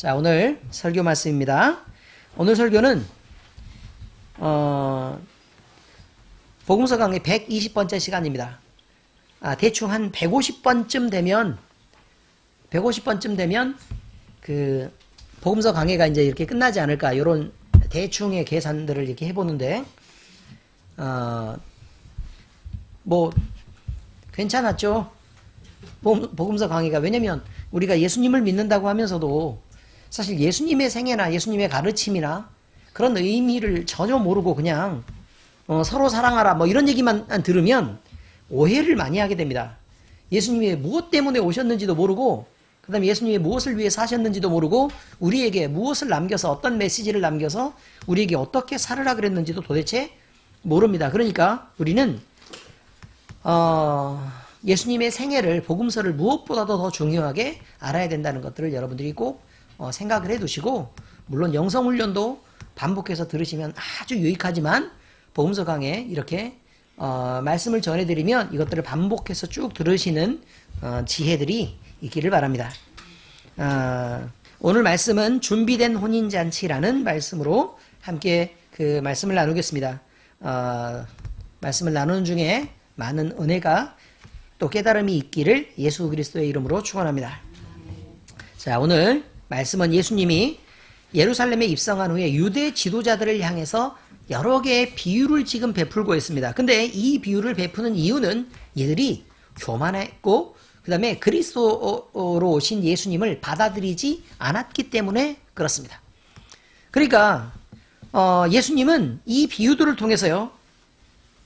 자, 오늘 설교 말씀입니다. 오늘 설교는 복음서 강의 120번째 시간입니다. 대충 한 150번쯤 되면 그 복음서 강의가 이제 이렇게 끝나지 않을까, 이런 대충의 계산들을 이렇게 해보는데 뭐 괜찮았죠. 복음서 강의가. 왜냐면 우리가 예수님을 믿는다고 하면서도 사실 예수님의 생애나 예수님의 가르침이나 그런 의미를 전혀 모르고 그냥 서로 사랑하라 뭐 이런 얘기만 들으면 오해를 많이 하게 됩니다. 예수님이 무엇 때문에 오셨는지도 모르고, 그 다음에 예수님이 무엇을 위해 사셨는지도 모르고, 우리에게 무엇을 남겨서, 어떤 메시지를 남겨서 우리에게 어떻게 살으라 그랬는지도 도대체 모릅니다. 그러니까 우리는 예수님의 생애를, 복음서를 무엇보다도 더 중요하게 알아야 된다는 것들을 여러분들이 꼭 생각을 해 두시고, 물론 영성훈련도 반복해서 들으시면 아주 유익하지만 복음서 강에 이렇게 말씀을 전해드리면 이것들을 반복해서 쭉 들으시는 지혜들이 있기를 바랍니다. 오늘 말씀은 준비된 혼인잔치라는 말씀으로 함께 그 말씀을 나누겠습니다. 말씀을 나누는 중에 많은 은혜가 또 깨달음이 있기를 예수 그리스도의 이름으로 축원합니다. 자, 오늘 말씀은 예수님이 예루살렘에 입성한 후에 유대 지도자들을 향해서 여러 개의 비유를 지금 베풀고 있습니다. 근데 이 비유를 베푸는 이유는 이들이 교만했고, 그 다음에 그리스도로 오신 예수님을 받아들이지 않았기 때문에 그렇습니다. 그러니까 예수님은 이 비유들을 통해서요,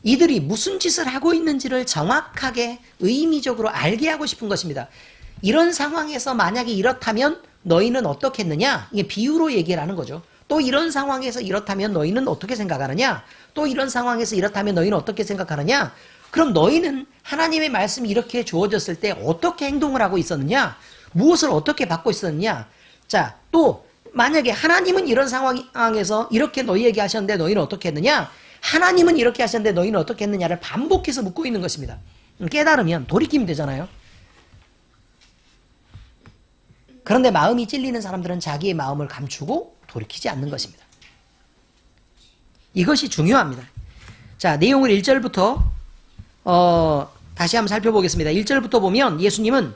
이들이 무슨 짓을 하고 있는지를 정확하게 의미적으로 알게 하고 싶은 것입니다. 이런 상황에서 만약에 이렇다면 너희는 어떻게 했느냐? 이게 비유로 얘기를 하는 거죠. 또 이런 상황에서 이렇다면 너희는 어떻게 생각하느냐? 또 이런 상황에서 이렇다면 너희는 어떻게 생각하느냐? 그럼 너희는 하나님의 말씀이 이렇게 주어졌을 때 어떻게 행동을 하고 있었느냐? 무엇을 어떻게 받고 있었느냐? 자, 또 만약에 하나님은 이런 상황에서 이렇게 너희에게 하셨는데 너희는 어떻게 했느냐? 하나님은 이렇게 하셨는데 너희는 어떻게 했느냐를 반복해서 묻고 있는 것입니다. 깨달으면 돌이키면 되잖아요. 그런데 마음이 찔리는 사람들은 자기의 마음을 감추고 돌이키지 않는 것입니다. 이것이 중요합니다. 자, 내용을 1절부터 다시 한번 살펴보겠습니다. 1절부터 보면 예수님은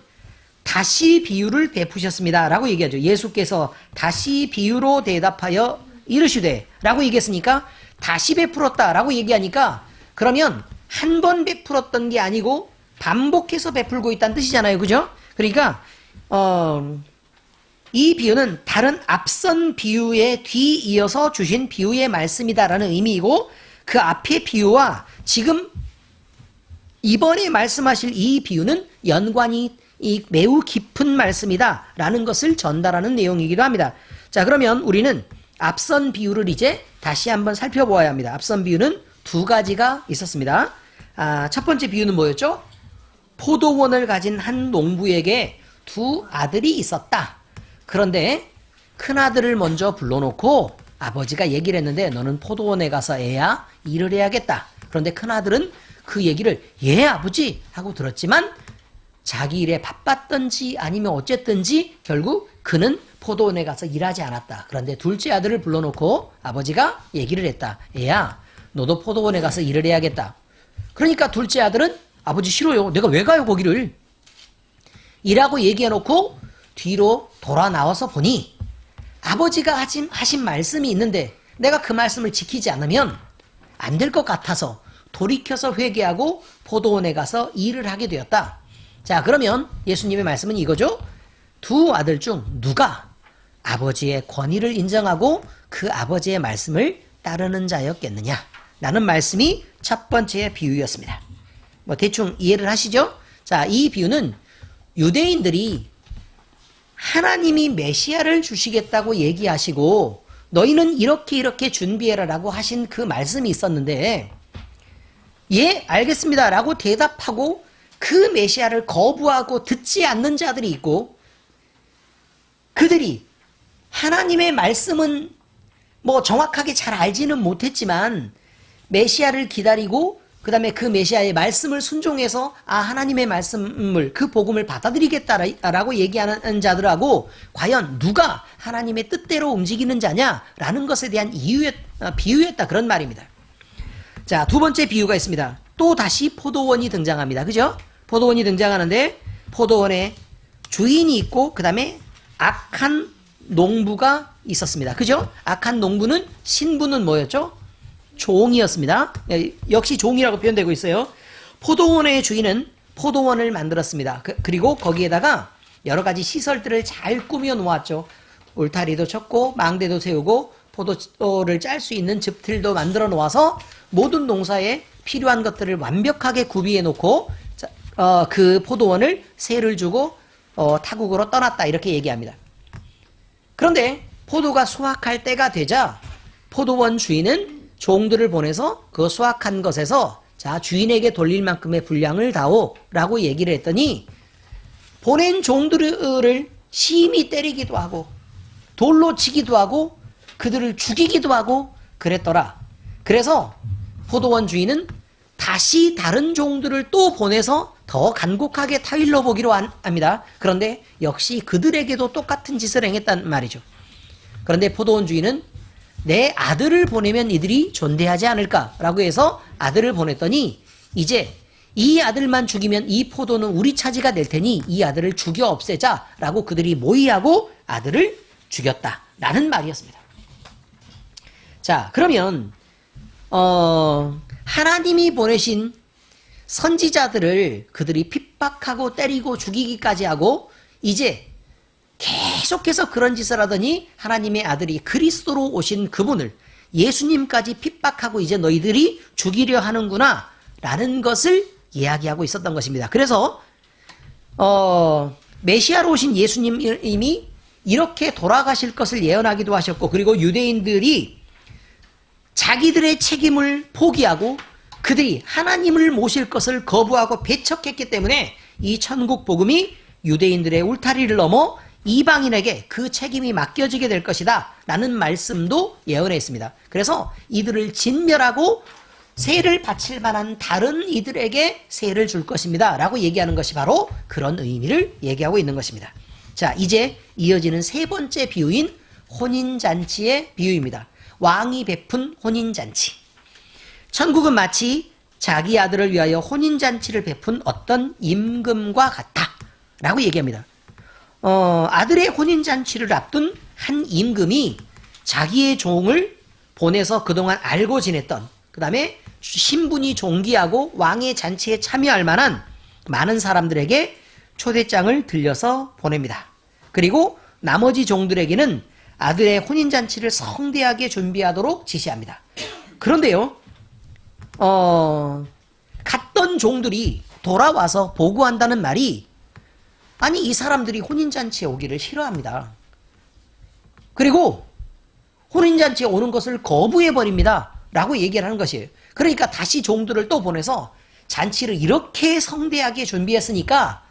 다시 비유를 베푸셨습니다 라고 얘기하죠. 예수께서 다시 비유로 대답하여 이르시되 라고 얘기했으니까 다시 베풀었다 라고 얘기하니까, 그러면 한 번 베풀었던 게 아니고 반복해서 베풀고 있다는 뜻이잖아요. 그죠? 그러니까 이 비유는 다른 앞선 비유에 뒤이어서 주신 비유의 말씀이다라는 의미이고, 그 앞의 비유와 지금 이번에 말씀하실 이 비유는 연관이 매우 깊은 말씀이다라는 것을 전달하는 내용이기도 합니다. 자, 그러면 우리는 앞선 비유를 이제 다시 한번 살펴보아야 합니다. 앞선 비유는 두 가지가 있었습니다. 첫 번째 비유는 뭐였죠? 포도원을 가진 한 농부에게 두 아들이 있었다. 그런데 큰아들을 먼저 불러놓고 아버지가 얘기를 했는데, 너는 포도원에 가서 애야 일을 해야겠다. 그런데 큰아들은 그 얘기를 예 아버지 하고 들었지만 자기 일에 바빴던지 아니면 어쨌든지 결국 그는 포도원에 가서 일하지 않았다. 그런데 둘째 아들을 불러놓고 아버지가 얘기를 했다. 애야 너도 포도원에 가서 일을 해야겠다. 그러니까 둘째 아들은 아버지 싫어요. 내가 왜 가요 거기를. 이라고 얘기해놓고 뒤로 돌아 나와서 보니 아버지가 하신 말씀이 있는데 내가 그 말씀을 지키지 않으면 안 될 것 같아서 돌이켜서 회개하고 포도원에 가서 일을 하게 되었다. 자, 그러면 예수님의 말씀은 이거죠. 두 아들 중 누가 아버지의 권위를 인정하고 그 아버지의 말씀을 따르는 자였겠느냐? 라는 말씀이 첫 번째 비유였습니다. 뭐 대충 이해를 하시죠? 자, 이 비유는 유대인들이 하나님이 메시아를 주시겠다고 얘기하시고 너희는 이렇게 준비해라 라고 하신 그 말씀이 있었는데, 예 알겠습니다 라고 대답하고 그 메시아를 거부하고 듣지 않는 자들이 있고, 그들이 하나님의 말씀은 뭐 정확하게 잘 알지는 못했지만 메시아를 기다리고 그 그 다음에 그 메시아의 말씀을 순종해서 하나님의 말씀을 그 복음을 받아들이겠다라고 얘기하는 자들하고 과연 누가 하나님의 뜻대로 움직이는 자냐라는 것에 대한 비유였다 그런 말입니다. 자, 두 번째 비유가 있습니다. 또 다시 포도원이 등장합니다. 그죠? 포도원이 등장하는데 포도원에 주인이 있고 그 다음에 악한 농부가 있었습니다. 그죠? 악한 농부는 신부는 뭐였죠? 종이었습니다. 역시 종이라고 표현되고 있어요. 포도원의 주인은 포도원을 만들었습니다. 그리고 거기에다가 여러 가지 시설들을 잘 꾸며 놓았죠. 울타리도 쳤고 망대도 세우고 포도를 짤 수 있는 즙틀도 만들어 놓아서 모든 농사에 필요한 것들을 완벽하게 구비해 놓고 그 포도원을 세를 주고 타국으로 떠났다 이렇게 얘기합니다. 그런데 포도가 수확할 때가 되자 포도원 주인은 종들을 보내서 그 수확한 것에서 자 주인에게 돌릴 만큼의 분량을 다오 라고 얘기를 했더니 보낸 종들을 심히 때리기도 하고 돌로 치기도 하고 그들을 죽이기도 하고 그랬더라. 그래서 포도원 주인은 다시 다른 종들을 또 보내서 더 간곡하게 타일러 보기로 합니다. 그런데 역시 그들에게도 똑같은 짓을 행했단 말이죠. 그런데 포도원 주인은 내 아들을 보내면 이들이 존대하지 않을까라고 해서 아들을 보냈더니 이제 이 아들만 죽이면 이 포도는 우리 차지가 될 테니 이 아들을 죽여 없애자라고 그들이 모의하고 아들을 죽였다라는 말이었습니다. 자, 그러면 하나님이 보내신 선지자들을 그들이 핍박하고 때리고 죽이기까지 하고 이제 계속해서 그런 짓을 하더니 하나님의 아들이 그리스도로 오신 그분을 예수님까지 핍박하고 이제 너희들이 죽이려 하는구나 라는 것을 이야기하고 있었던 것입니다. 그래서 메시아로 오신 예수님이 이렇게 돌아가실 것을 예언하기도 하셨고 그리고 유대인들이 자기들의 책임을 포기하고 그들이 하나님을 모실 것을 거부하고 배척했기 때문에 이 천국 복음이 유대인들의 울타리를 넘어 이방인에게 그 책임이 맡겨지게 될 것이다 라는 말씀도 예언했습니다. 그래서 이들을 진멸하고 세를 바칠 만한 다른 이들에게 세를 줄 것입니다 라고 얘기하는 것이 바로 그런 의미를 얘기하고 있는 것입니다. 자, 이제 이어지는 세 번째 비유인 혼인잔치의 비유입니다. 왕이 베푼 혼인잔치. 천국은 마치 자기 아들을 위하여 혼인잔치를 베푼 어떤 임금과 같다 라고 얘기합니다. 아들의 혼인잔치를 앞둔 한 임금이 자기의 종을 보내서 그동안 알고 지냈던 그 다음에 신분이 존귀하고 왕의 잔치에 참여할 만한 많은 사람들에게 초대장을 들려서 보냅니다. 그리고 나머지 종들에게는 아들의 혼인잔치를 성대하게 준비하도록 지시합니다. 그런데요, 갔던 종들이 돌아와서 보고한다는 말이 아니 이 사람들이 혼인잔치에 오기를 싫어합니다. 그리고 혼인잔치에 오는 것을 거부해버립니다 라고 얘기를 하는 것이에요. 그러니까 다시 종들을 또 보내서 잔치를 이렇게 성대하게 준비했으니까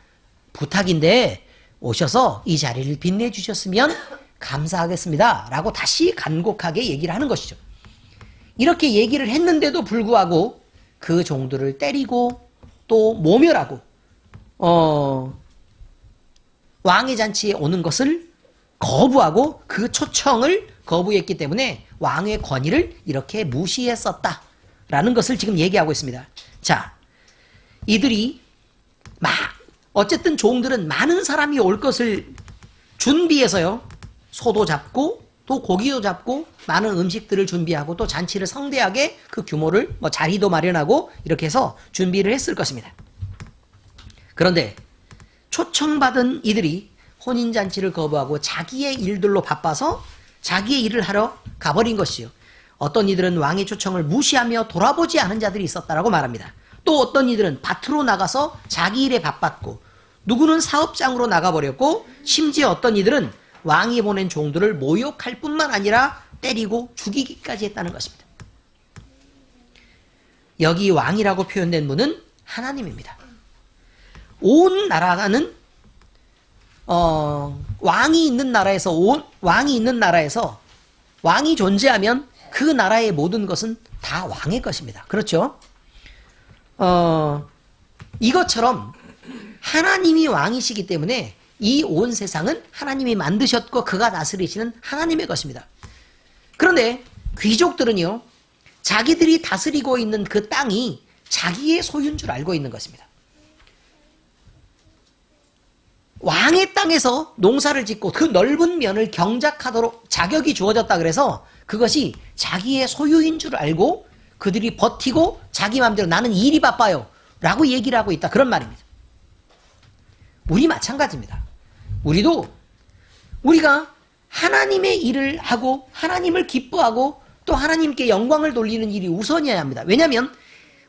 부탁인데 오셔서 이 자리를 빛내주셨으면 감사하겠습니다 라고 다시 간곡하게 얘기를 하는 것이죠. 이렇게 얘기를 했는데도 불구하고 그 종들을 때리고 또 모멸하고 왕의 잔치에 오는 것을 거부하고 그 초청을 거부했기 때문에 왕의 권위를 이렇게 무시했었다라는 것을 지금 얘기하고 있습니다. 자, 이들이 어쨌든 종들은 많은 사람이 올 것을 준비해서요. 소도 잡고 또 고기도 잡고 많은 음식들을 준비하고 또 잔치를 성대하게 그 규모를 자리도 마련하고 이렇게 해서 준비를 했을 것입니다. 그런데 초청받은 이들이 혼인잔치를 거부하고 자기의 일들로 바빠서 자기의 일을 하러 가버린 것이요. 어떤 이들은 왕의 초청을 무시하며 돌아보지 않은 자들이 있었다라고 말합니다. 또 어떤 이들은 밭으로 나가서 자기 일에 바빴고 누구는 사업장으로 나가버렸고 심지어 어떤 이들은 왕이 보낸 종들을 모욕할 뿐만 아니라 때리고 죽이기까지 했다는 것입니다. 여기 왕이라고 표현된 분은 하나님입니다. 온 나라는 왕이 있는 나라에서 왕이 존재하면 그 나라의 모든 것은 다 왕의 것입니다. 그렇죠? 이것처럼 하나님이 왕이시기 때문에 이 온 세상은 하나님이 만드셨고 그가 다스리시는 하나님의 것입니다. 그런데 귀족들은요, 자기들이 다스리고 있는 그 땅이 자기의 소유인 줄 알고 있는 것입니다. 왕의 땅에서 농사를 짓고 그 넓은 면을 경작하도록 자격이 주어졌다 그래서 그것이 자기의 소유인 줄 알고 그들이 버티고 자기 마음대로 나는 일이 바빠요 라고 얘기를 하고 있다, 그런 말입니다. 우리 마찬가지입니다. 우리가 하나님의 일을 하고 하나님을 기뻐하고 또 하나님께 영광을 돌리는 일이 우선이어야 합니다. 왜냐하면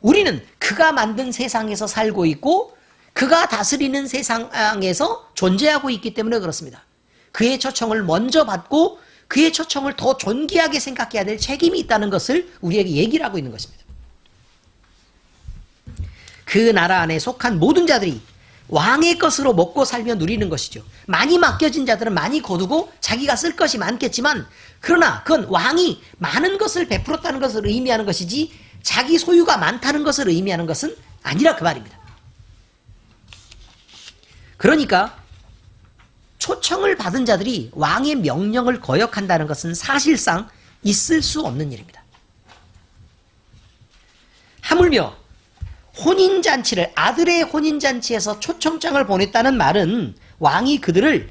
우리는 그가 만든 세상에서 살고 있고 그가 다스리는 세상에서 존재하고 있기 때문에 그렇습니다. 그의 초청을 먼저 받고 그의 초청을 더 존귀하게 생각해야 될 책임이 있다는 것을 우리에게 얘기를 하고 있는 것입니다. 그 나라 안에 속한 모든 자들이 왕의 것으로 먹고 살며 누리는 것이죠. 많이 맡겨진 자들은 많이 거두고 자기가 쓸 것이 많겠지만 그러나 그건 왕이 많은 것을 베풀었다는 것을 의미하는 것이지 자기 소유가 많다는 것을 의미하는 것은 아니라 그 말입니다. 그러니까 초청을 받은 자들이 왕의 명령을 거역한다는 것은 사실상 있을 수 없는 일입니다. 하물며 혼인잔치를, 아들의 혼인잔치에서 초청장을 보냈다는 말은 왕이 그들을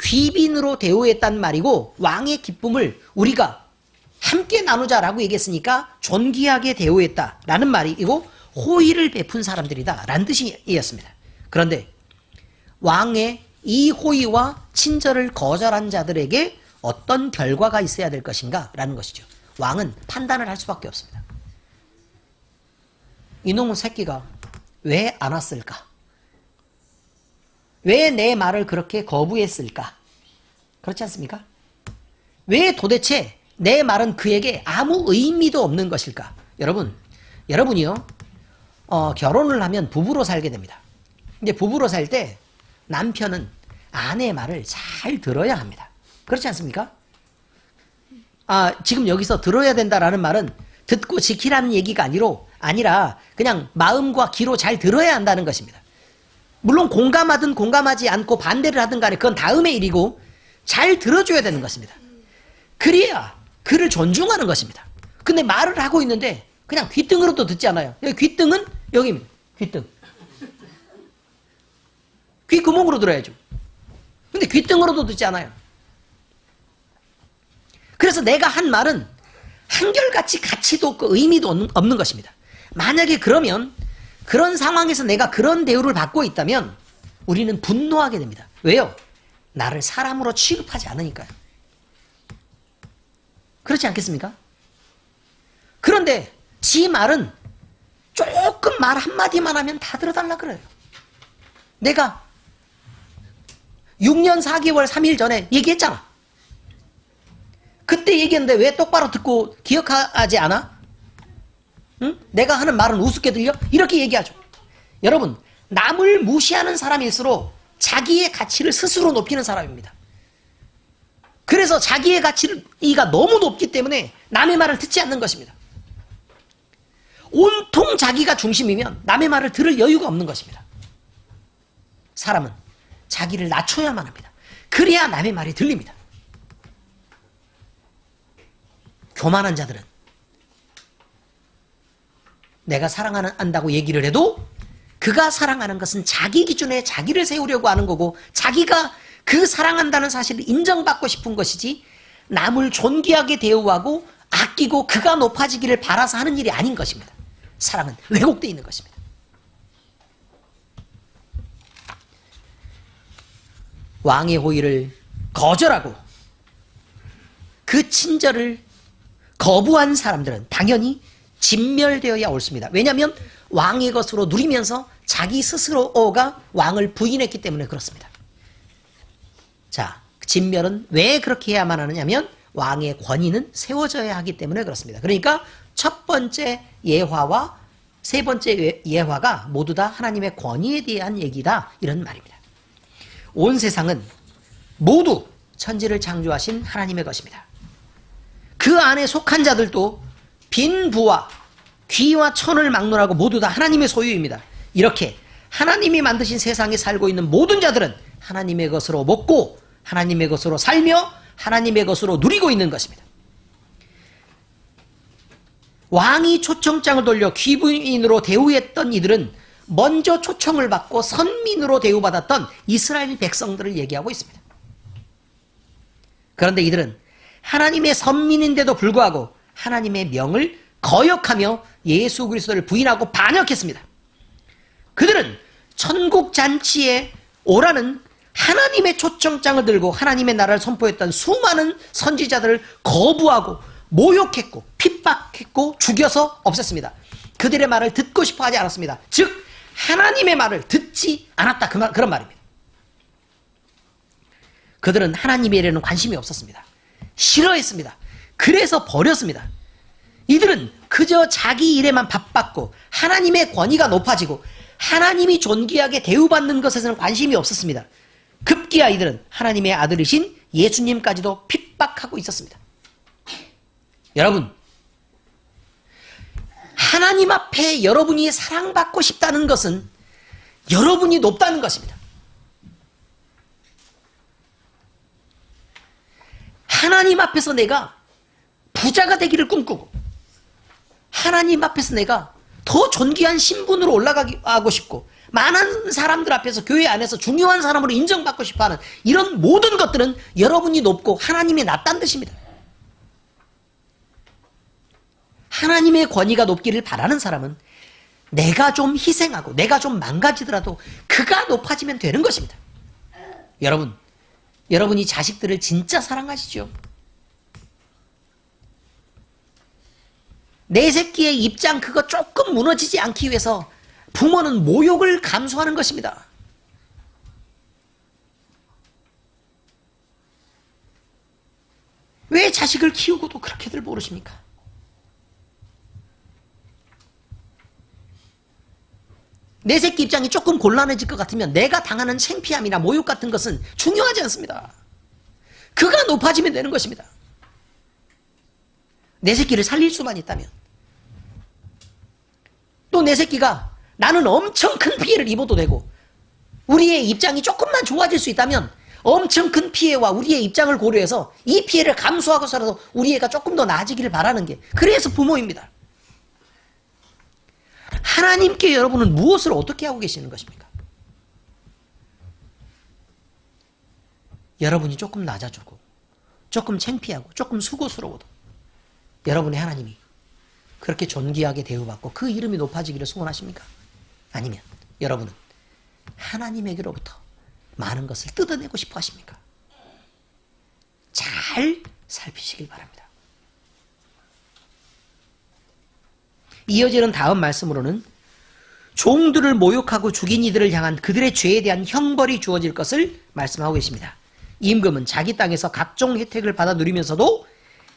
귀빈으로 대우했단 말이고 왕의 기쁨을 우리가 함께 나누자라고 얘기했으니까 존귀하게 대우했다라는 말이고 호의를 베푼 사람들이다 라는 뜻이었습니다. 그런데 왕의 이 호의와 친절을 거절한 자들에게 어떤 결과가 있어야 될 것인가 라는 것이죠. 왕은 판단을 할 수밖에 없습니다. 이놈의 새끼가 왜 안 왔을까? 왜 내 말을 그렇게 거부했을까? 그렇지 않습니까? 왜 도대체 내 말은 그에게 아무 의미도 없는 것일까? 여러분이요, 결혼을 하면 부부로 살게 됩니다. 근데 부부로 살 때 남편은 아내의 말을 잘 들어야 합니다. 그렇지 않습니까? 지금 여기서 들어야 된다라는 말은 듣고 지키라는 얘기가 아니라 그냥 마음과 귀로 잘 들어야 한다는 것입니다. 물론 공감하든 공감하지 않고 반대를 하든 간에 그건 다음의 일이고 잘 들어줘야 되는 것입니다. 그래야 그를 존중하는 것입니다. 근데 말을 하고 있는데 그냥 귓등으로도 듣지 않아요. 여기 귓등은 여기입니다. 귓등. 귓구멍으로 들어야죠. 근데 귓등으로도 듣지 않아요. 그래서 내가 한 말은 한결같이 가치도 없고 의미도 없는 것입니다. 만약에 그러면 그런 상황에서 내가 그런 대우를 받고 있다면 우리는 분노하게 됩니다. 왜요? 나를 사람으로 취급하지 않으니까요. 그렇지 않겠습니까? 그런데 지 말은 조금 말 한마디만 하면 다 들어달라 그래요. 내가 6년 4개월 3일 전에 얘기했잖아. 그때 얘기했는데 왜 똑바로 듣고 기억하지 않아? 응? 내가 하는 말은 우습게 들려? 이렇게 얘기하죠. 여러분, 남을 무시하는 사람일수록 자기의 가치를 스스로 높이는 사람입니다. 그래서 자기의 가치가 너무 높기 때문에 남의 말을 듣지 않는 것입니다. 온통 자기가 중심이면 남의 말을 들을 여유가 없는 것입니다. 사람은 자기를 낮춰야만 합니다. 그래야 남의 말이 들립니다. 교만한 자들은 내가 사랑한다고 얘기를 해도 그가 사랑하는 것은 자기 기준에 자기를 세우려고 하는 거고 자기가 그 사랑한다는 사실을 인정받고 싶은 것이지 남을 존귀하게 대우하고 아끼고 그가 높아지기를 바라서 하는 일이 아닌 것입니다. 사랑은 왜곡되어 있는 것입니다. 왕의 호의를 거절하고 그 친절을 거부한 사람들은 당연히 진멸되어야 옳습니다. 왜냐하면 왕의 것으로 누리면서 자기 스스로가 왕을 부인했기 때문에 그렇습니다. 자, 진멸은 왜 그렇게 해야만 하느냐면 왕의 권위는 세워져야 하기 때문에 그렇습니다. 그러니까 첫 번째 예화와 세 번째 예화가 모두 다 하나님의 권위에 대한 얘기다, 이런 말입니다. 온 세상은 모두 천지를 창조하신 하나님의 것입니다. 그 안에 속한 자들도 빈부와 귀와 천을 막론하고 모두 다 하나님의 소유입니다. 이렇게 하나님이 만드신 세상에 살고 있는 모든 자들은 하나님의 것으로 먹고 하나님의 것으로 살며 하나님의 것으로 누리고 있는 것입니다. 왕이 초청장을 돌려 귀부인으로 대우했던 이들은 먼저 초청을 받고 선민으로 대우받았던 이스라엘 백성들을 얘기하고 있습니다. 그런데 이들은 하나님의 선민인데도 불구하고 하나님의 명을 거역하며 예수 그리스도를 부인하고 반역했습니다. 그들은 천국 잔치에 오라는 하나님의 초청장을 들고 하나님의 나라를 선포했던 수많은 선지자들을 거부하고 모욕했고 핍박했고 죽여서 없앴습니다. 그들의 말을 듣고 싶어 하지 않았습니다. 즉 하나님의 말을 듣지 않았다, 그런 말입니다. 그들은 하나님의 일에는 관심이 없었습니다. 싫어했습니다. 그래서 버렸습니다. 이들은 그저 자기 일에만 바빴고 하나님의 권위가 높아지고 하나님이 존귀하게 대우받는 것에서는 관심이 없었습니다. 급기야 이들은 하나님의 아들이신 예수님까지도 핍박하고 있었습니다. 여러분, 하나님 앞에 여러분이 사랑받고 싶다는 것은 여러분이 높다는 것입니다. 하나님 앞에서 내가 부자가 되기를 꿈꾸고 하나님 앞에서 내가 더 존귀한 신분으로 올라가고 싶고 많은 사람들 앞에서 교회 안에서 중요한 사람으로 인정받고 싶어하는 이런 모든 것들은 여러분이 높고 하나님이 낮다는 뜻입니다. 하나님의 권위가 높기를 바라는 사람은 내가 좀 희생하고 내가 좀 망가지더라도 그가 높아지면 되는 것입니다. 여러분, 여러분이 자식들을 진짜 사랑하시죠? 내 새끼의 입장 그거 조금 무너지지 않기 위해서 부모는 모욕을 감수하는 것입니다. 왜 자식을 키우고도 그렇게들 모르십니까? 내 새끼 입장이 조금 곤란해질 것 같으면 내가 당하는 창피함이나 모욕 같은 것은 중요하지 않습니다. 그가 높아지면 되는 것입니다. 내 새끼를 살릴 수만 있다면, 또 내 새끼가 나는 엄청 큰 피해를 입어도 되고 우리의 입장이 조금만 좋아질 수 있다면 엄청 큰 피해와 우리의 입장을 고려해서 이 피해를 감수하고서라도 우리 애가 조금 더 나아지기를 바라는 게, 그래서 부모입니다. 하나님께 여러분은 무엇을 어떻게 하고 계시는 것입니까? 여러분이 조금 낮아지고 조금 창피하고 조금 수고스러워도 여러분의 하나님이 그렇게 존귀하게 대우받고 그 이름이 높아지기를 소원하십니까? 아니면 여러분은 하나님에게로부터 많은 것을 뜯어내고 싶어 하십니까? 잘 살피시길 바랍니다. 이어지는 다음 말씀으로는 종들을 모욕하고 죽인 이들을 향한 그들의 죄에 대한 형벌이 주어질 것을 말씀하고 계십니다. 임금은 자기 땅에서 각종 혜택을 받아 누리면서도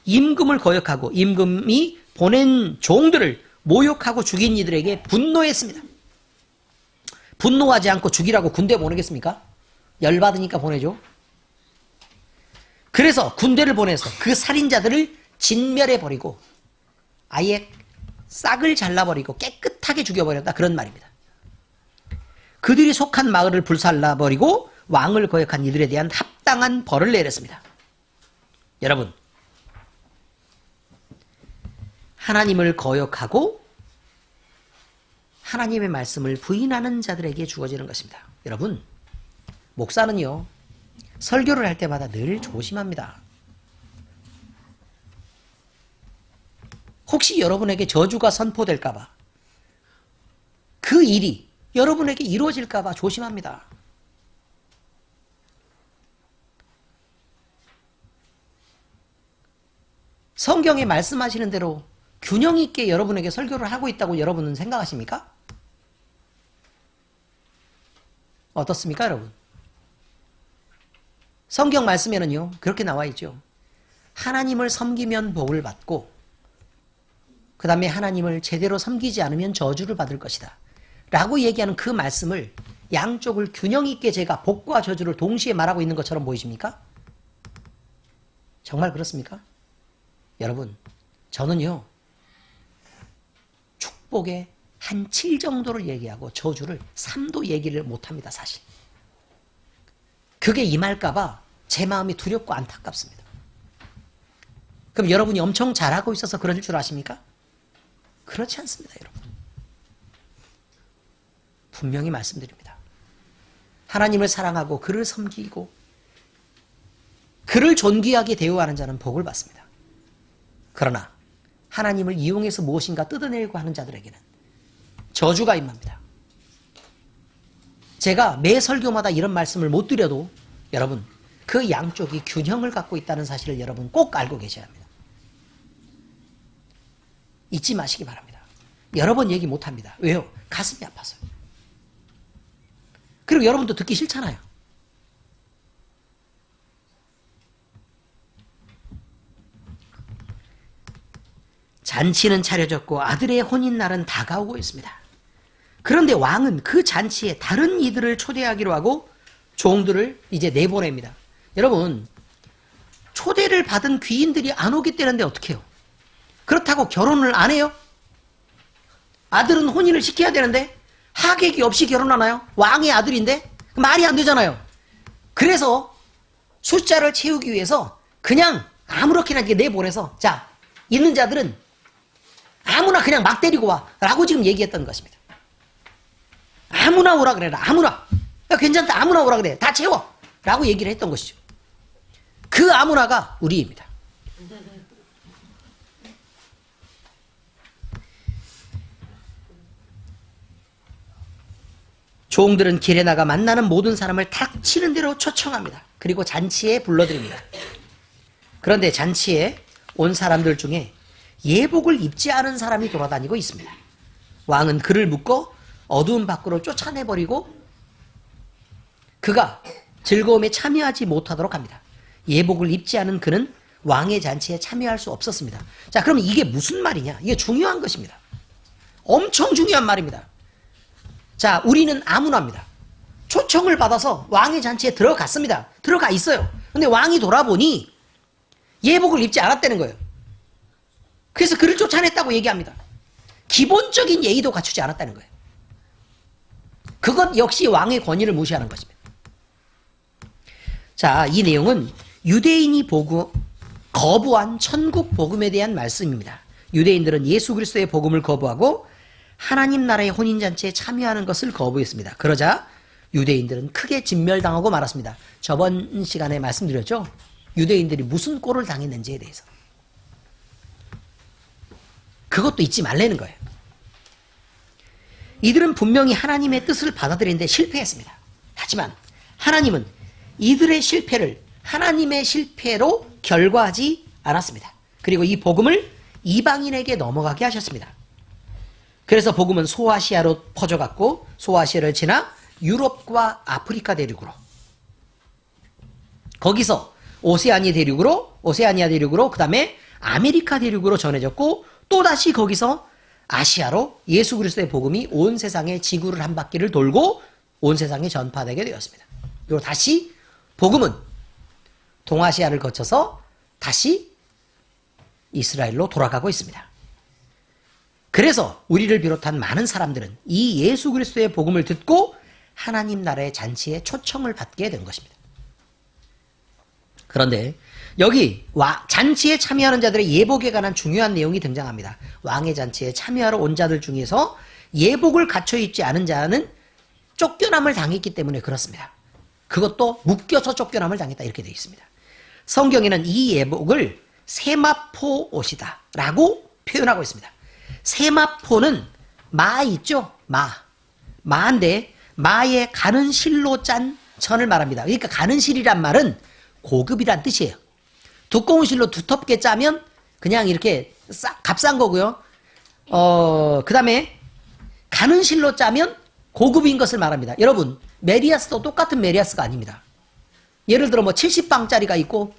임금을 거역하고 임금이 보낸 종들을 모욕하고 죽인 이들에게 분노했습니다. 분노하지 않고 죽이라고 군대 보내겠습니까? 열받으니까 보내죠. 그래서 군대를 보내서 그 살인자들을 진멸해버리고 아예 싹을 잘라버리고 깨끗하게 죽여버렸다, 그런 말입니다. 그들이 속한 마을을 불살라버리고 왕을 거역한 이들에 대한 합당한 벌을 내렸습니다. 여러분, 하나님을 거역하고 하나님의 말씀을 부인하는 자들에게 주어지는 것입니다. 여러분, 목사는요, 설교를 할 때마다 늘 조심합니다. 혹시 여러분에게 저주가 선포될까봐, 그 일이 여러분에게 이루어질까봐 조심합니다. 성경에 말씀하시는 대로 균형 있게 여러분에게 설교를 하고 있다고 여러분은 생각하십니까? 어떻습니까, 여러분? 성경 말씀에는요, 그렇게 나와 있죠. 하나님을 섬기면 복을 받고 그 다음에 하나님을 제대로 섬기지 않으면 저주를 받을 것이다 라고 얘기하는 그 말씀을 양쪽을 균형 있게 제가 복과 저주를 동시에 말하고 있는 것처럼 보이십니까? 정말 그렇습니까? 여러분, 저는요, 축복의 한 7 정도를 얘기하고 저주를 3도 얘기를 못합니다. 사실. 그게 임할까봐 제 마음이 두렵고 안타깝습니다. 그럼 여러분이 엄청 잘하고 있어서 그럴 줄 아십니까? 그렇지 않습니다. 여러분. 분명히 말씀드립니다. 하나님을 사랑하고 그를 섬기고 그를 존귀하게 대우하는 자는 복을 받습니다. 그러나 하나님을 이용해서 무엇인가 뜯어내려고 하는 자들에게는 저주가 임합니다. 제가 매 설교마다 이런 말씀을 못 드려도 여러분 그 양쪽이 균형을 갖고 있다는 사실을 여러분 꼭 알고 계셔야 합니다. 잊지 마시기 바랍니다. 여러 번 얘기 못합니다. 왜요? 가슴이 아파서요. 그리고 여러분도 듣기 싫잖아요. 잔치는 차려졌고 아들의 혼인날은 다가오고 있습니다. 그런데 왕은 그 잔치에 다른 이들을 초대하기로 하고 종들을 이제 내보냅니다. 여러분, 초대를 받은 귀인들이 안 오기 때문에 어떻게 해요? 그렇다고 결혼을 안 해요? 아들은 혼인을 시켜야 되는데 하객이 없이 결혼하나요? 왕의 아들인데? 말이 안 되잖아요. 그래서 숫자를 채우기 위해서 그냥 아무렇게나 내보내서 자, 있는 자들은 아무나 그냥 막 데리고 와 라고 지금 얘기했던 것입니다. 아무나 오라 그래라. 아무나. 괜찮다. 아무나 오라 그래. 다 채워 라고 얘기를 했던 것이죠. 그 아무나가 우리입니다. 종들은 길에 나가 만나는 모든 사람을 닥치는 대로 초청합니다. 그리고 잔치에 불러드립니다. 그런데 잔치에 온 사람들 중에 예복을 입지 않은 사람이 돌아다니고 있습니다. 왕은 그를 묶어 어두운 밖으로 쫓아내버리고 그가 즐거움에 참여하지 못하도록 합니다. 예복을 입지 않은 그는 왕의 잔치에 참여할 수 없었습니다. 자, 그럼 이게 무슨 말이냐? 이게 중요한 것입니다. 엄청 중요한 말입니다. 자, 우리는 아무나입니다. 초청을 받아서 왕의 잔치에 들어갔습니다. 들어가 있어요. 근데 왕이 돌아보니 예복을 입지 않았다는 거예요. 그래서 그를 쫓아냈다고 얘기합니다. 기본적인 예의도 갖추지 않았다는 거예요. 그것 역시 왕의 권위를 무시하는 것입니다. 자, 이 내용은 유대인이 거부한 천국 복음에 대한 말씀입니다. 유대인들은 예수 그리스도의 복음을 거부하고 하나님 나라의 혼인잔치에 참여하는 것을 거부했습니다. 그러자 유대인들은 크게 진멸당하고 말았습니다. 저번 시간에 말씀드렸죠? 유대인들이 무슨 꼴을 당했는지에 대해서. 그것도 잊지 말라는 거예요. 이들은 분명히 하나님의 뜻을 받아들이는데 실패했습니다. 하지만 하나님은 이들의 실패를 하나님의 실패로 결과하지 않았습니다. 그리고 이 복음을 이방인에게 넘어가게 하셨습니다. 그래서 복음은 소아시아로 퍼져갔고 소아시아를 지나 유럽과 아프리카 대륙으로 거기서 오세아니아 대륙으로 그 다음에 아메리카 대륙으로 전해졌고 또다시 거기서 아시아로 예수 그리스도의 복음이 온 세상의 지구를 한 바퀴를 돌고 온 세상에 전파되게 되었습니다. 그리고 다시 복음은 동아시아를 거쳐서 다시 이스라엘로 돌아가고 있습니다. 그래서 우리를 비롯한 많은 사람들은 이 예수 그리스도의 복음을 듣고 하나님 나라의 잔치에 초청을 받게 된 것입니다. 그런데 여기 잔치에 참여하는 자들의 예복에 관한 중요한 내용이 등장합니다. 왕의 잔치에 참여하러 온 자들 중에서 예복을 갖춰 입지 않은 자는 쫓겨남을 당했기 때문에 그렇습니다. 그것도 묶여서 쫓겨남을 당했다 이렇게 되어 있습니다. 성경에는 이 예복을 세마포 옷이다 라고 표현하고 있습니다. 세마포는 마 있죠? 마인데 마에 가는 실로 짠 천을 말합니다. 그러니까 가는 실이란 말은 고급이란 뜻이에요. 두꺼운 실로 두텁게 짜면 그냥 이렇게 값싼 거고요. 그 다음에 가는 실로 짜면 고급인 것을 말합니다. 여러분, 메리아스도 똑같은 메리아스가 아닙니다. 예를 들어 뭐 70방짜리가 있고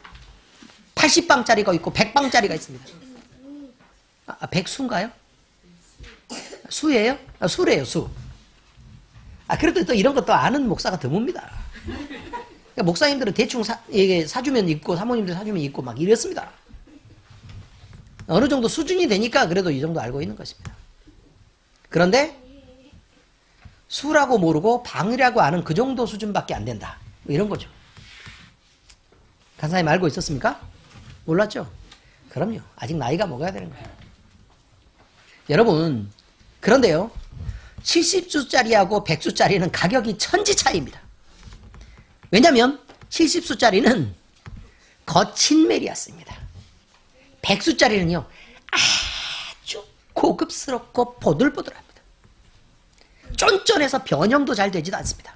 80방짜리가 있고 100방짜리가 있습니다. 백수인가요? 수예요? 수래요, 수. 그래도 또 이런 것도 아는 목사가 드뭅니다. 그러니까 목사님들은 대충 사주면 있고 사모님들 사주면 있고 막 이랬습니다. 어느 정도 수준이 되니까 그래도 이 정도 알고 있는 것입니다. 그런데 수라고 모르고 방이라고 아는 그 정도 수준밖에 안 된다. 뭐 이런 거죠. 간사님 알고 있었습니까? 몰랐죠? 그럼요. 아직 나이가 먹어야 되는 거예요. 여러분, 그런데요. 70수짜리하고 100수짜리는 가격이 천지 차이입니다. 왜냐하면 70수짜리는 거친 메리아스입니다. 100수짜리는요. 아주 고급스럽고 보들보들합니다. 쫀쫀해서 변형도 잘 되지도 않습니다.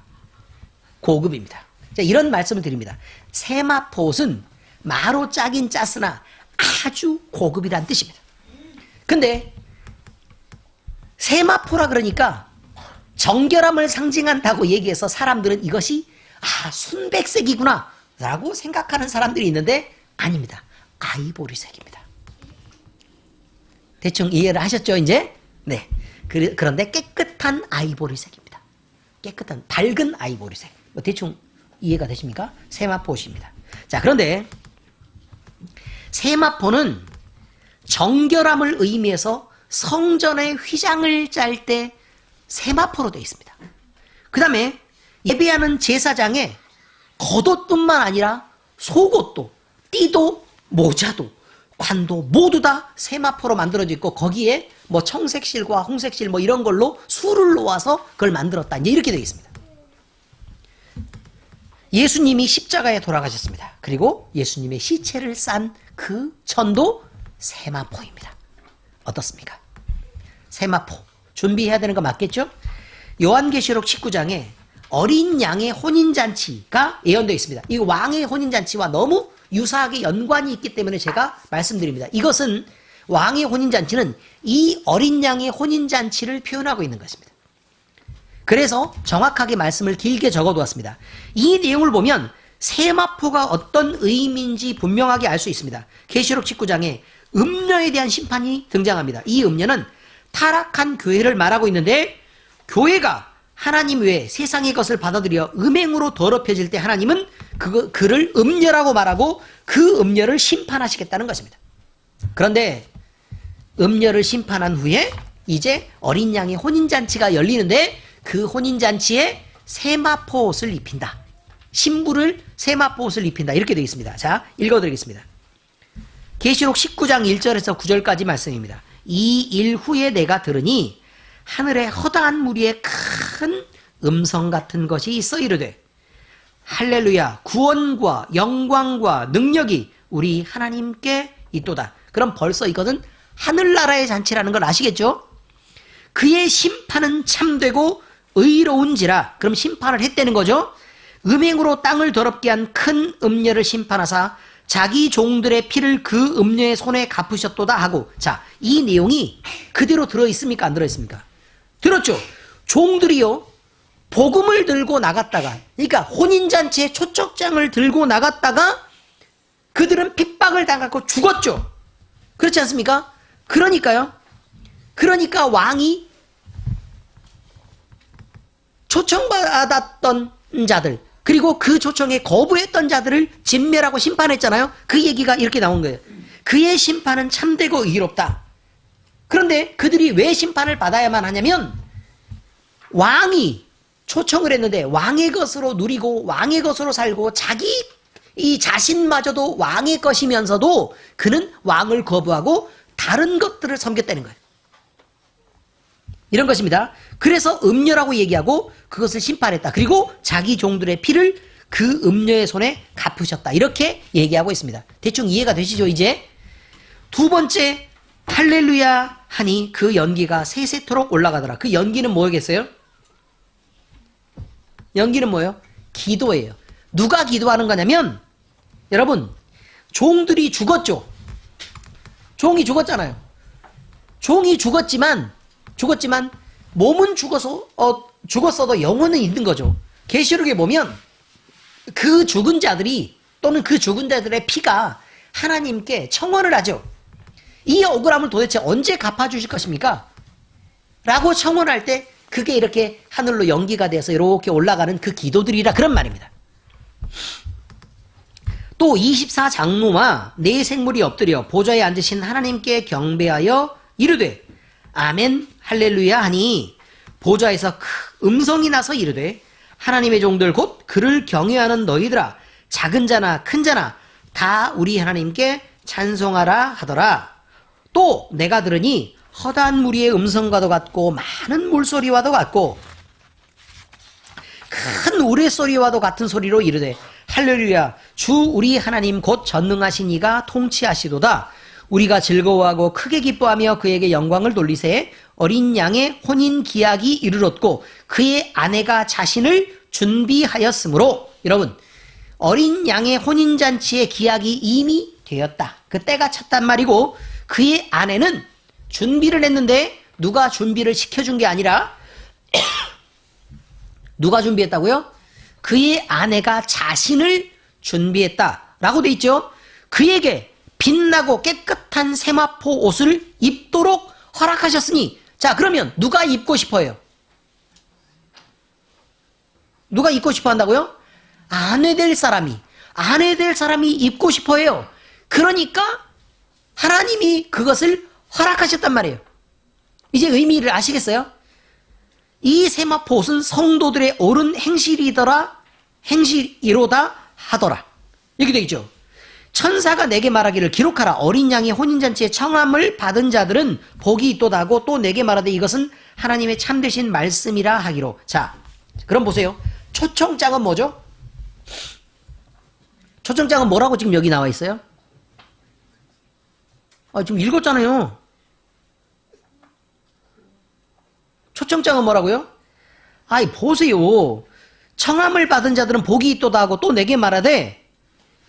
고급입니다. 자, 이런 말씀을 드립니다. 세마포옷은 마로 짜긴 짰으나 아주 고급이란 뜻입니다. 근데 세마포라 그러니까 정결함을 상징한다고 얘기해서 사람들은 이것이 순백색이구나 라고 생각하는 사람들이 있는데 아닙니다. 아이보리색입니다. 대충 이해를 하셨죠 이제? 네. 그런데 깨끗한 아이보리색입니다. 깨끗한 밝은 아이보리색. 뭐 대충 이해가 되십니까? 세마포옷입니다. 자, 그런데 세마포는 정결함을 의미해서 성전의 휘장을 짤 때 세마포로 되어 있습니다. 그 다음에 예배하는 제사장의 겉옷뿐만 아니라 속옷도, 띠도, 모자도, 관도 모두 다 세마포로 만들어져 있고 거기에 뭐 청색실과 홍색실 뭐 이런 걸로 수를 놓아서 그걸 만들었다. 이제 이렇게 되어 있습니다. 예수님이 십자가에 돌아가셨습니다. 그리고 예수님의 시체를 싼 그 천도 세마포입니다. 어떻습니까? 세마포. 준비해야 되는 거 맞겠죠? 요한계시록 19장에 어린 양의 혼인잔치가 예언되어 있습니다. 이 왕의 혼인잔치와 너무 유사하게 연관이 있기 때문에 제가 말씀드립니다. 이것은 왕의 혼인잔치는 이 어린 양의 혼인잔치를 표현하고 있는 것입니다. 그래서 정확하게 말씀을 길게 적어두었습니다. 이 내용을 보면 세마포가 어떤 의미인지 분명하게 알 수 있습니다. 계시록 19장에 음녀에 대한 심판이 등장합니다. 이 음녀는 타락한 교회를 말하고 있는데 교회가 하나님 외에 세상의 것을 받아들여 음행으로 더럽혀질 때 하나님은 그를 음녀라고 말하고 그 음녀를 심판하시겠다는 것입니다. 그런데 음녀를 심판한 후에 이제 어린 양의 혼인잔치가 열리는데 그 혼인잔치에 세마포 옷을 입힌다. 신부를 세마포 옷을 입힌다. 이렇게 되어 있습니다. 자, 읽어드리겠습니다. 계시록 19장 1절에서 9절까지 말씀입니다. 이 일 후에 내가 들으니 하늘에 허다한 무리에 큰 음성 같은 것이 있어 이르되 할렐루야 구원과 영광과 능력이 우리 하나님께 있도다. 그럼 벌써 이거는 하늘나라의 잔치라는 걸 아시겠죠? 그의 심판은 참되고 의로운지라. 그럼 심판을 했다는 거죠. 음행으로 땅을 더럽게 한 큰 음녀를 심판하사 자기 종들의 피를 그 음녀의 손에 갚으셨도다 하고. 자, 이 내용이 그대로 들어있습니까? 안 들어있습니까? 들었죠? 종들이요 복음을 들고 나갔다가, 그러니까 혼인잔치에 초청장을 들고 나갔다가 그들은 핍박을 당하고 죽었죠. 그렇지 않습니까? 그러니까 왕이 초청받았던 자들, 그리고 그 초청에 거부했던 자들을 진멸하고 심판했잖아요. 그 얘기가 이렇게 나온 거예요. 그의 심판은 참되고 의롭다. 그런데 그들이 왜 심판을 받아야만 하냐면 왕이 초청을 했는데 왕의 것으로 누리고 왕의 것으로 살고 자기 이 자신마저도 왕의 것이면서도 그는 왕을 거부하고 다른 것들을 섬겼다는 거예요. 이런 것입니다. 그래서 음녀라고 얘기하고 그것을 심판했다. 그리고 자기 종들의 피를 그 음녀의 손에 갚으셨다. 이렇게 얘기하고 있습니다. 대충 이해가 되시죠? 이제 두 번째 할렐루야 하니 그 연기가 세세토록 올라가더라. 그 연기는 뭐겠어요? 연기는 뭐예요? 기도예요. 누가 기도하는 거냐면 여러분 종들이 죽었죠. 종이 죽었잖아요. 종이 죽었지만 몸은 죽었어도 영혼은 있는 거죠. 계시록에 보면 그 죽은 자들이 또는 그 죽은 자들의 피가 하나님께 청원을 하죠. 이 억울함을 도대체 언제 갚아주실 것입니까? 라고 청원할 때 그게 이렇게 하늘로 연기가 돼서 이렇게 올라가는 그 기도들이라 그런 말입니다. 또 24장로와 네 생물이 엎드려 보좌에 앉으신 하나님께 경배하여 이르되 아멘 할렐루야 하니 보좌에서 음성이 나서 이르되 하나님의 종들 곧 그를 경외하는 너희들아 작은 자나 큰 자나 다 우리 하나님께 찬송하라 하더라. 또 내가 들으니 허다한 무리의 음성과도 같고 많은 물소리와도 같고 큰 우레소리와도 같은 소리로 이르되 할렐루야 주 우리 하나님 곧 전능하신 이가 통치하시도다. 우리가 즐거워하고 크게 기뻐하며 그에게 영광을 돌리세. 어린 양의 혼인 기약이 이르렀고 그의 아내가 자신을 준비하였으므로. 여러분, 어린 양의 혼인잔치의 기약이 이미 되었다. 그 때가 찼단 말이고 그의 아내는 준비를 했는데 누가 준비를 시켜준 게 아니라 누가 준비했다고요? 그의 아내가 자신을 준비했다라고 돼 있죠. 그에게 빛나고 깨끗한 세마포 옷을 입도록 허락하셨으니, 자 그러면 누가 입고 싶어요? 누가 입고 싶어 한다고요? 아내 될 사람이 입고 싶어 해요. 그러니까 하나님이 그것을 허락하셨단 말이에요. 이제 의미를 아시겠어요? 이 세마포 옷은 성도들의 옳은 행실이로다 하더라. 이렇게 되어 있죠. 천사가 내게 말하기를 기록하라. 어린 양의 혼인잔치에 청함을 받은 자들은 복이 있도다 하고 또 내게 말하되 이것은 하나님의 참되신 말씀이라 하기로. 자, 그럼 보세요. 초청장은 뭐죠? 초청장은 뭐라고 지금 여기 나와 있어요? 지금 읽었잖아요. 초청장은 뭐라고요? 보세요. 청함을 받은 자들은 복이 있도다 하고 또 내게 말하되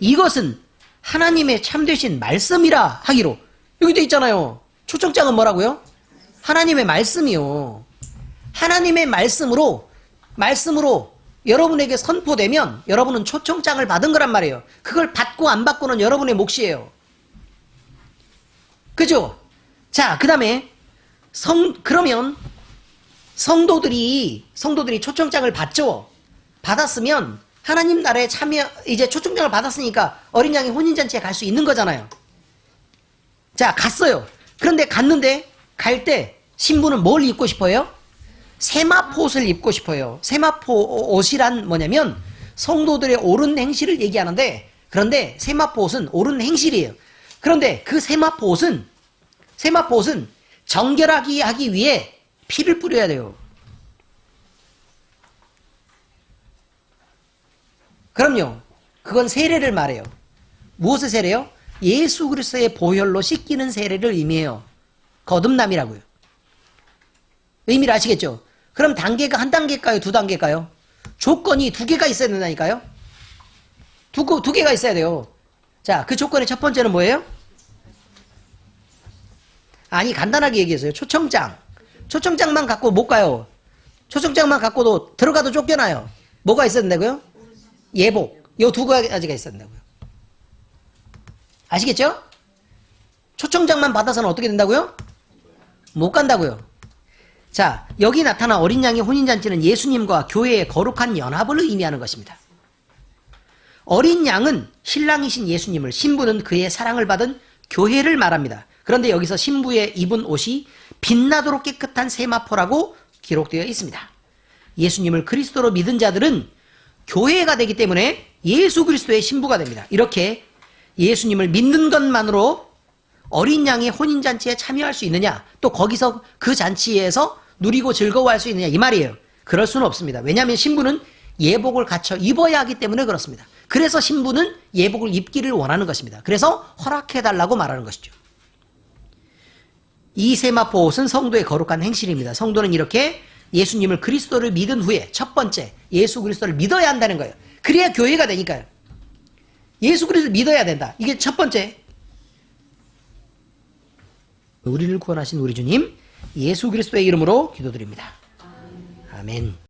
이것은 하나님의 참되신 말씀이라 하기로. 여기 돼 있잖아요. 초청장은 뭐라고요? 하나님의 말씀이요. 하나님의 말씀으로 여러분에게 선포되면 여러분은 초청장을 받은 거란 말이에요. 그걸 받고 안 받고는 여러분의 몫이에요. 그죠? 자, 그 다음에 그러면 성도들이 초청장을 받죠. 받았으면 하나님 나라에 이제 초청장을 받았으니까 어린 양의 혼인잔치에 갈 수 있는 거잖아요. 자, 갔어요. 그런데 갔는데 갈 때 신부는 뭘 입고 싶어요? 세마포 옷을 입고 싶어요. 세마포 옷이란 뭐냐면 성도들의 옳은 행실을 얘기하는데, 그런데 세마포 옷은 옳은 행실이에요. 그런데 그 세마포 옷은 정결하기 위해 피를 뿌려야 돼요. 그럼요. 그건 세례를 말해요. 무엇의 세례요? 예수 그리스도의 보혈로 씻기는 세례를 의미해요. 거듭남이라고요. 의미를 아시겠죠? 그럼 단계가 한 단계일까요? 두 단계일까요? 조건이 두 개가 있어야 된다니까요? 두 개가 있어야 돼요. 자, 그 조건의 첫 번째는 뭐예요? 간단하게 얘기했어요. 초청장만 갖고 못 가요. 초청장만 갖고도 들어가도 쫓겨나요. 뭐가 있어야 된다고요? 예복. 요 두 가지가 있어야 된다고요. 아시겠죠? 초청장만 받아서는 어떻게 된다고요? 못 간다고요. 자, 여기 나타난 어린 양의 혼인잔치는 예수님과 교회의 거룩한 연합을 의미하는 것입니다. 어린 양은 신랑이신 예수님을, 신부는 그의 사랑을 받은 교회를 말합니다. 그런데 여기서 신부의 입은 옷이 빛나도록 깨끗한 세마포라고 기록되어 있습니다. 예수님을 그리스도로 믿은 자들은 교회가 되기 때문에 예수 그리스도의 신부가 됩니다. 이렇게 예수님을 믿는 것만으로 어린 양의 혼인잔치에 참여할 수 있느냐, 또 거기서 그 잔치에서 누리고 즐거워할 수 있느냐, 이 말이에요. 그럴 수는 없습니다. 왜냐하면 신부는 예복을 갖춰 입어야 하기 때문에 그렇습니다. 그래서 신부는 예복을 입기를 원하는 것입니다. 그래서 허락해달라고 말하는 것이죠. 이 세마포 옷은 성도의 거룩한 행실입니다. 성도는 이렇게 예수님을 그리스도를 믿은 후에 첫 번째 예수 그리스도를 믿어야 한다는 거예요. 그래야 교회가 되니까요. 예수 그리스도를 믿어야 된다. 이게 첫 번째. 우리를 구원하신 우리 주님 예수 그리스도의 이름으로 기도드립니다. 아멘.